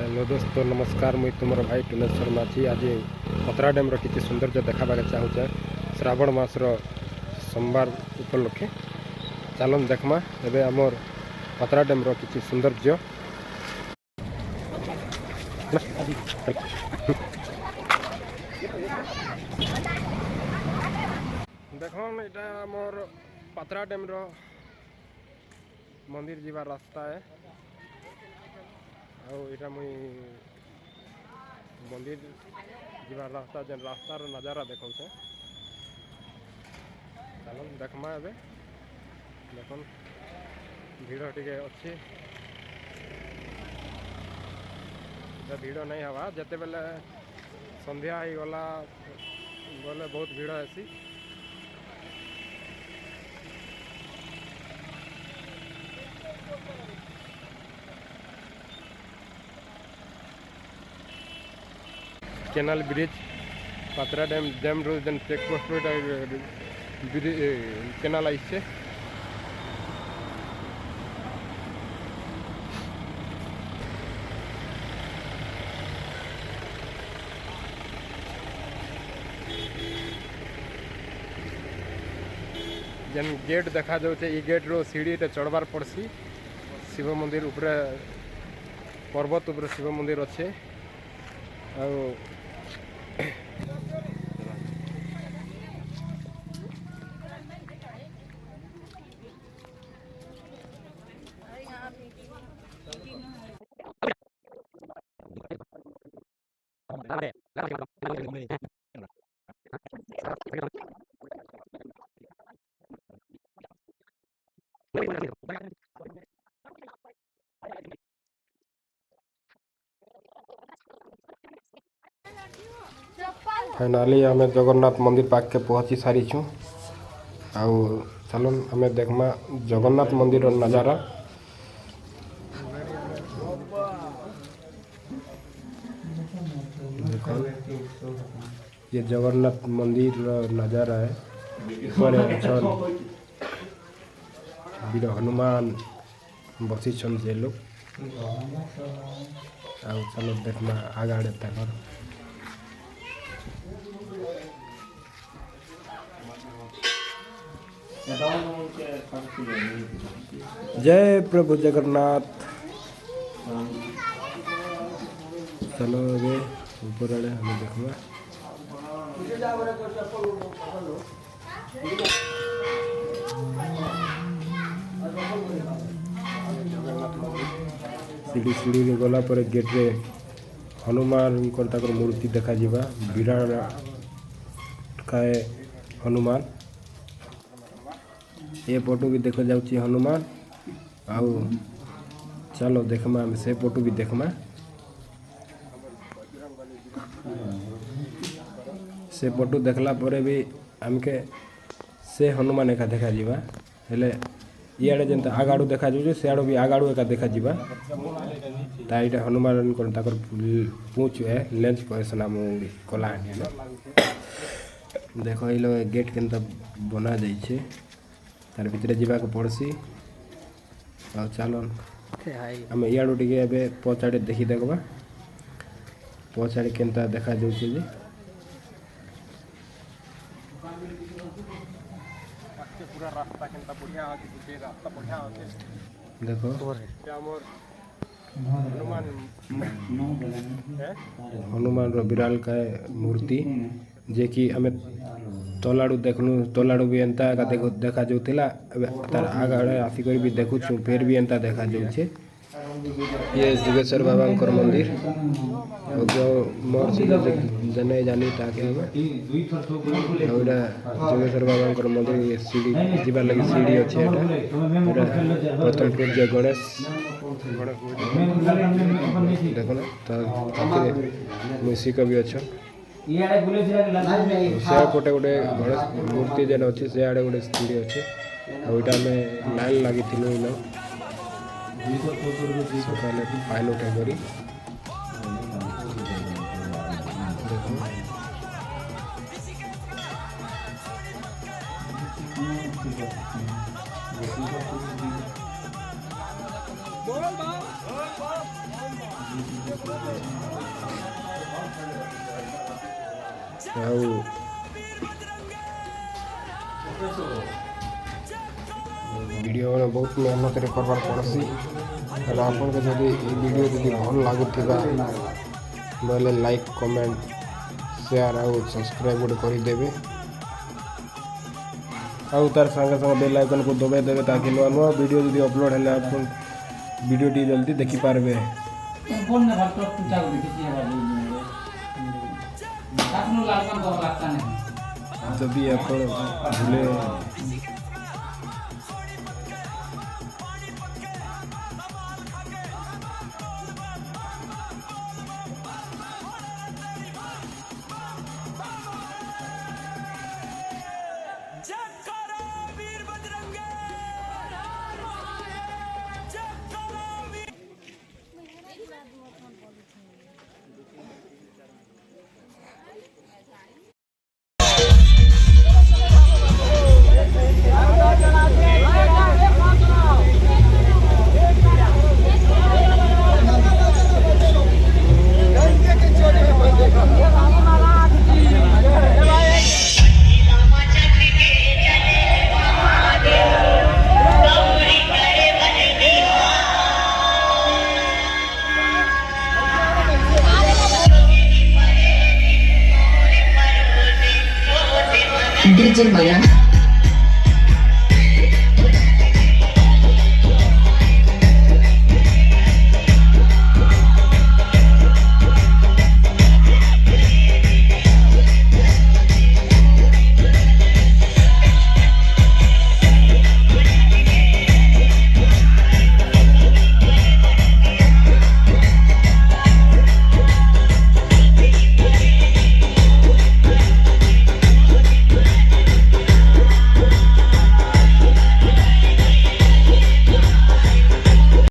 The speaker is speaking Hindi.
हेलो दोस्तों नमस्कार। मुई तुम भाई टुनेश्वर माझी आज पतरा डैम्र किसी सौंदर्य देखा चाहूचे श्रावण मासर सोमवार उपलक्षे चलन देखमा एबे आमर पतरा डैम्र किसी सौंदर्य देखन एटा आमर पतरा डैम्र मंदिर जीवा रास्ता है आईटा मुई मंदिर जीवार रास्ता जेन रास्तार नजारा देखा चलो देखमा एबे देखन भीड़ टिके अच्छी भीड़ नहीं हवा जिते बेले संध्या ही गला बोले बहुत भीड़ ऐसी केनाल ब्रिज पतरा डैम रो जेन चेक पोस्ट केनाल आइसे जेन गेट देखा जाउछे ई गेट रो सीढ़ी चढ़बार पड़सी शिव मंदिर ऊपर पर्वत ऊपर शिव मंदिर अच्छे आ फाइनाली आम जगन्नाथ मंदिर पाक के पहुँची सारी छूँ आउ चलन आम देखमा जगन्नाथ मंदिर नजारा ये जगन्नाथ मंदिर नजारा है ऊपर वीर हनुमान बसी से लोग आउ चलो देखना आगाड़े तक जय प्रभु जगन्नाथ। चलो अबे ऊपर आड़े हमें देखवा सीढ़ी सीढ़ी रे गला पर गेट रे हनुमान ताकर मूर्ति देखा जीवा विराट काय हनुमान ये फोटो भी देखा जाउची हनुमान आउ चलो देखमा से फोटो भी देखमा से फोटो देखला परे भी हमके से हनुमान एका देखा जीवा हेले इे जेनता आगाड़ू देखा जाउछे से आड़ो भी आगाड़ू एका देखा जीवा ताइटा हनुमान कोन ताकर पूछ है लेंस कहसना मु कला देखो इलो गेट केनता बना जाई छे तार भितर जावाक पड़सी आ चलन आम इाड़ू टे ए पचाड़े देखी देखा पचाड़े केनता देखा जाउछे जे देखो हनुमान रो विराल का मूर्ति जे कि आम तलाड़ू देखनु तलाड़ू भी एंता देखा जाउथिला तार आगाड़े आसिक भी देखुछु फिर भी एंता देखा जाउछे ये जुगेश्वर बाबा मंदिर और जो मोर से जने जानी ताके हम एटा जुगेश्वर बाबा मंदिर सीढ़ी जीवा लगी सीढ़ी अच्छे एटा प्रथम पूज्य गणेश देखो ना तो मूसिक भी अच्छा से पटे गोटे गणेश मूर्ति जेन अच्छे से आड़े गोटे सीढ़ी अच्छे आईटा आम लाइन लगी इन सकाले फाइन उठा करी देखो वीडियो मैंने बहुत मेहनत करवार पड़सी आपको जदि वीडियो जदि भल लगुवा बोले लाइक कमेंट शेयर आउ सब्सक्राइब गोटे करदेवे आउ तार संगे संगे बेल आइकन को दबाई देवे ताकि नुआ नुआ वीडियो जदि अपलोड है आप वीडियो टी जल्दी देखी पारबे जदि आप भूले DJ Maya.